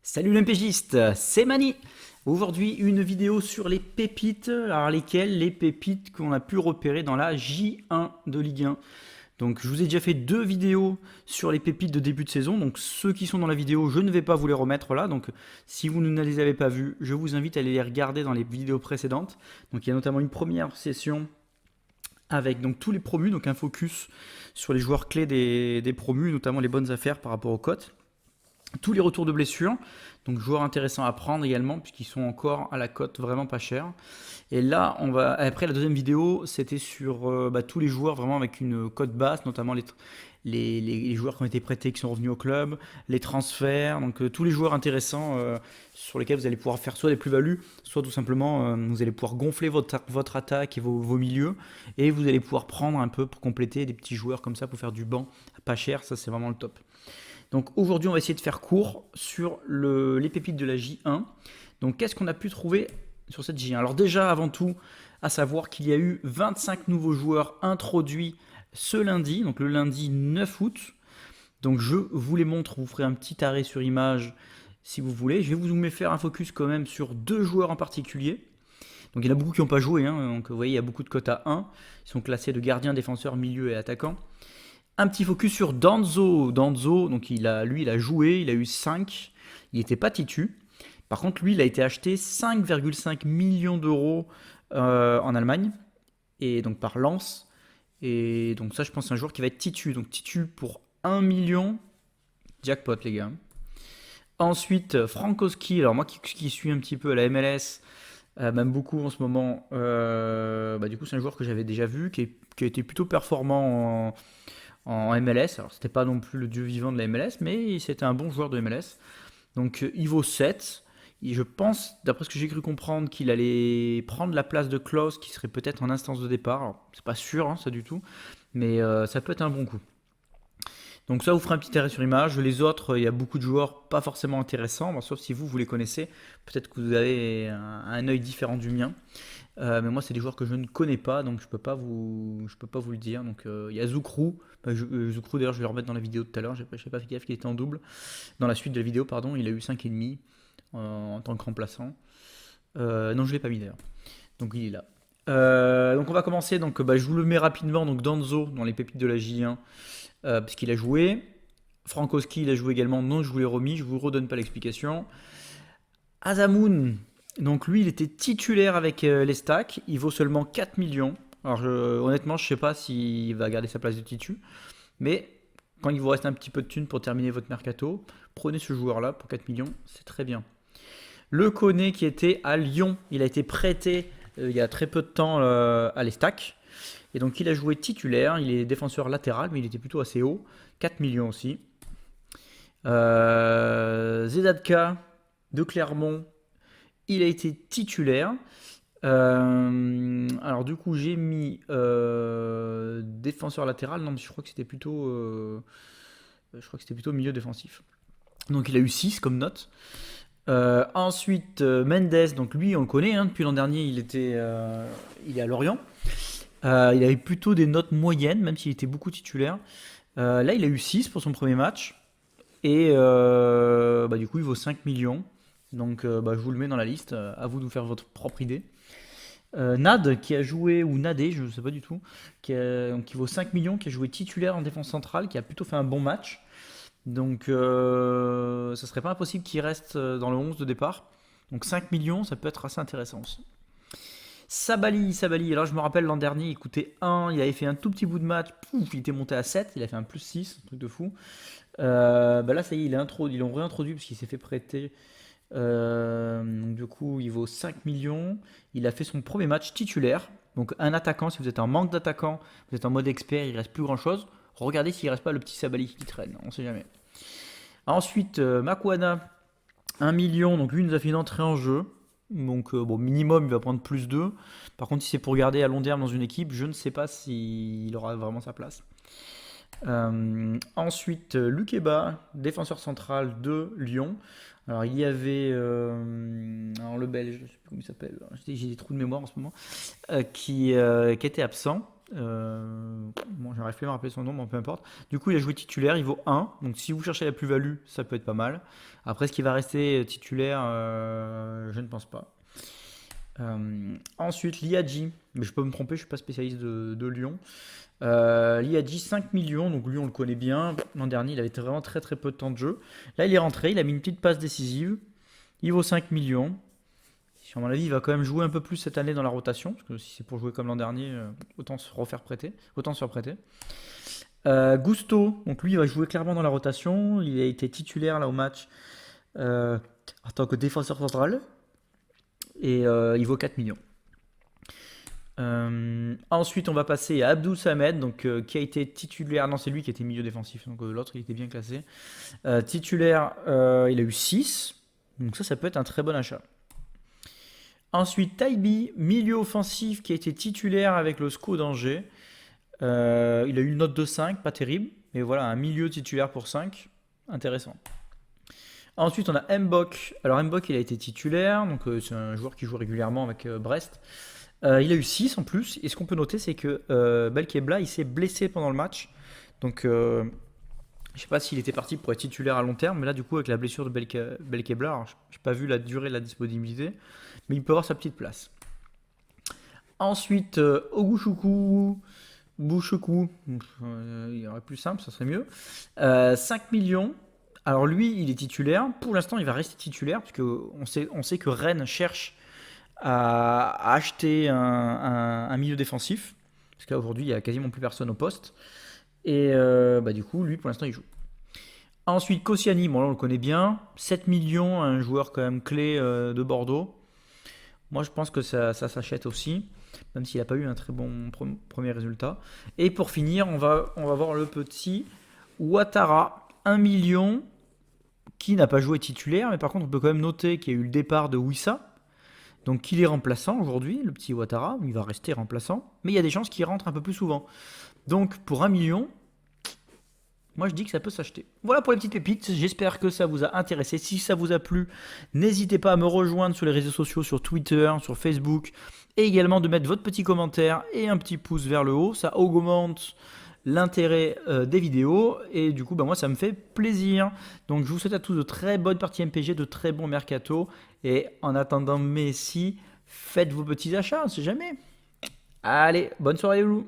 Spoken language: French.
Salut l'MPGiste, c'est Mani. Aujourd'hui, une vidéo sur les pépites, alors lesquelles les pépites qu'on a pu repérer dans la J1 de Ligue 1. Donc je vous ai déjà fait deux vidéos sur les pépites de début de saison, donc ceux qui sont dans la vidéo, je ne vais pas vous les remettre là, donc si vous ne les avez pas vus, je vous invite à aller les regarder dans les vidéos précédentes. Donc il y a notamment une première session avec donc tous les promus, donc un focus sur les joueurs clés des promus, notamment les bonnes affaires par rapport aux cotes. Tous les retours de blessures, donc joueurs intéressants à prendre également, puisqu'ils sont encore à la cote vraiment pas chère. Et là, on va après la deuxième vidéo, c'était sur tous les joueurs vraiment avec une cote basse, notamment les joueurs qui ont été prêtés, qui sont revenus au club, les transferts, donc tous les joueurs intéressants sur lesquels vous allez pouvoir faire soit des plus-values, soit tout simplement vous allez pouvoir gonfler votre attaque et vos milieux, et vous allez pouvoir prendre un peu pour compléter des petits joueurs comme ça pour faire du banc pas cher, ça c'est vraiment le top. Donc aujourd'hui, on va essayer de faire court sur les pépites de la J1. Donc qu'est-ce qu'on a pu trouver sur cette J1? Alors déjà, avant tout, à savoir qu'il y a eu 25 nouveaux joueurs introduits ce lundi, donc le lundi 9 août. Donc je vous les montre, vous ferez un petit arrêt sur image si vous voulez. Je vais vous faire un focus quand même sur deux joueurs en particulier. Donc il y en a beaucoup qui n'ont pas joué, donc vous voyez, il y a beaucoup de cotes à 1. Ils sont classés de gardien, défenseur, milieu et attaquant. Un petit focus sur Danzo. Danzo, donc il a joué, il a eu 5. Il n'était pas titu. Par contre, lui, il a été acheté 5,5 millions d'euros en Allemagne, et donc par Lens. Et donc ça, je pense, c'est un joueur qui va être titu. Donc titu pour 1 million. Jackpot, les gars. Ensuite, Frankowski. Alors moi qui suis un petit peu à la MLS, même beaucoup en ce moment, du coup, c'est un joueur que j'avais déjà vu, qui a été plutôt performant en MLS. Alors, c'était pas non plus le dieu vivant de la MLS, mais c'était un bon joueur de MLS. Donc, il vaut 7. Et je pense, d'après ce que j'ai cru comprendre, qu'il allait prendre la place de Klaus, qui serait peut-être en instance de départ. Alors, c'est pas sûr, ça du tout, mais ça peut être un bon coup. Donc ça vous fera un petit arrêt sur image. Les autres, il y a beaucoup de joueurs pas forcément intéressants, sauf si vous les connaissez. Peut-être que vous avez un œil différent du mien. Mais moi, c'est des joueurs que je ne connais pas, donc je peux pas vous le dire. Donc il y a Zoukrou. Zoukrou, d'ailleurs, je vais le remettre dans la vidéo tout à l'heure. Je n'ai pas fait gaffe qu'il était en double. Dans la suite de la vidéo, pardon, il a eu 5,5 en tant que remplaçant. Non, je ne l'ai pas mis d'ailleurs. Donc il est là. Donc on va commencer. Donc je vous le mets rapidement. Donc Danzo dans les pépites de la J1, parce qu'il a joué. Frankowski, il a joué également. Non, je vous l'ai remis. Je vous redonne pas l'explication. Azamoun, donc lui, il était titulaire avec les stacks. Il vaut seulement 4 millions. Alors honnêtement, je sais pas s'il va garder sa place de titu. Mais quand il vous reste un petit peu de thunes pour terminer votre mercato, prenez ce joueur-là pour 4 millions. C'est très bien. Le Koné qui était à Lyon, il a été prêté il y a très peu de temps à l'Estac. Et donc il a joué titulaire, il est défenseur latéral, mais il était plutôt assez haut. 4 millions aussi. Zedadka de Clermont, il a été titulaire. Alors du coup j'ai mis défenseur latéral, non mais je crois que c'était plutôt milieu défensif. Donc il a eu 6 comme note. Ensuite, Mendes, donc lui on le connaît, depuis l'an dernier il est à Lorient. Il avait plutôt des notes moyennes, même s'il était beaucoup titulaire. Là il a eu 6 pour son premier match. Et du coup il vaut 5 millions. Donc je vous le mets dans la liste, à vous de vous faire votre propre idée. Nad qui a joué, ou Nadé, je ne sais pas du tout, qui vaut 5 millions, qui a joué titulaire en défense centrale, qui a plutôt fait un bon match. Donc, ça serait pas impossible qu'il reste dans le 11 de départ. Donc 5 millions, ça peut être assez intéressant aussi. Sabali, alors je me rappelle l'an dernier, il coûtait 1, il avait fait un tout petit bout de match, pouf, il était monté à 7, il a fait un plus 6, un truc de fou. Là, ça y est, ils l'ont réintroduit parce qu'il s'est fait prêter. Donc, du coup, il vaut 5 millions. Il a fait son premier match titulaire. Donc, un attaquant, si vous êtes en manque d'attaquant, vous êtes en mode expert, il reste plus grand chose. Regardez s'il ne reste pas le petit Sabali qui traîne, on sait jamais. Ensuite, Makwana, 1 million. Donc, lui, il nous a fait une entrée en jeu. Donc, minimum, il va prendre plus 2. Par contre, si c'est pour garder à long terme dans une équipe, je ne sais pas s'il aura vraiment sa place. Ensuite, Lukeba, défenseur central de Lyon. Alors, il y avait alors le Belge, je ne sais plus comment il s'appelle, j'ai des trous de mémoire en ce moment, qui était absent. Bon, j'arrive plus à me rappeler son nom, mais peu importe. Du coup, il a joué titulaire, il vaut 1. Donc, si vous cherchez la plus-value, ça peut être pas mal. Après, ce qui va rester titulaire, je ne pense pas. Ensuite, Liadji. Mais je peux me tromper, je suis pas spécialiste de Lyon. Liadji, 5 millions. Donc, lui, on le connaît bien. L'an dernier, il avait vraiment très très peu de temps de jeu. Là, il est rentré, il a mis une petite passe décisive. Il vaut 5 millions. À mon avis, il va quand même jouer un peu plus cette année dans la rotation, parce que si c'est pour jouer comme l'an dernier, autant se refaire prêter, autant se faire prêter. Gusto, donc lui, il va jouer clairement dans la rotation. Il a été titulaire là au match en tant que défenseur central, et il vaut 4 millions. Ensuite, on va passer à Abdou Samed, donc, qui a été titulaire. Non, c'est lui qui était milieu défensif, donc l'autre, il était bien classé. Titulaire, il a eu 6, donc ça peut être un très bon achat. Ensuite, Taibi, milieu offensif qui a été titulaire avec le SCO d'Angers. Il a eu une note de 5, pas terrible, mais voilà, un milieu titulaire pour 5, intéressant. Ensuite, on a Mbok. Alors, Mbok, il a été titulaire, donc c'est un joueur qui joue régulièrement avec Brest. Il a eu 6 en plus, et ce qu'on peut noter, c'est que Belkebla, il s'est blessé pendant le match. Donc, je ne sais pas s'il était parti pour être titulaire à long terme, mais là, du coup, avec la blessure de Belkebla, je n'ai pas vu la durée de la disponibilité, mais il peut avoir sa petite place. Ensuite, Bouchoukou, il y aurait plus simple, ça serait mieux. 5 millions. Alors lui, il est titulaire. Pour l'instant, il va rester titulaire, parce on sait que Rennes cherche à acheter un milieu défensif, parce qu'aujourd'hui, il n'y a quasiment plus personne au poste. Et du coup, lui, pour l'instant, il joue. Ensuite, Koscielny, bon là on le connaît bien. 7 millions, un joueur quand même clé de Bordeaux. Moi, je pense que ça s'achète aussi, même s'il n'a pas eu un très bon premier résultat. Et pour finir, on va voir le petit Ouattara, 1 million, qui n'a pas joué titulaire, mais par contre, on peut quand même noter qu'il y a eu le départ de Wissa, donc qu'il est remplaçant aujourd'hui, le petit Ouattara, il va rester remplaçant, mais il y a des chances qu'il rentre un peu plus souvent. Donc, pour 1 million, moi je dis que ça peut s'acheter. Voilà pour les petites pépites, j'espère que ça vous a intéressé. Si ça vous a plu, n'hésitez pas à me rejoindre sur les réseaux sociaux, sur Twitter, sur Facebook, et également de mettre votre petit commentaire et un petit pouce vers le haut, ça augmente l'intérêt des vidéos, et du coup moi ça me fait plaisir. Donc je vous souhaite à tous de très bonnes parties MPG, de très bons mercato, et en attendant Messi, faites vos petits achats, on ne sait jamais. Allez, bonne soirée les loups.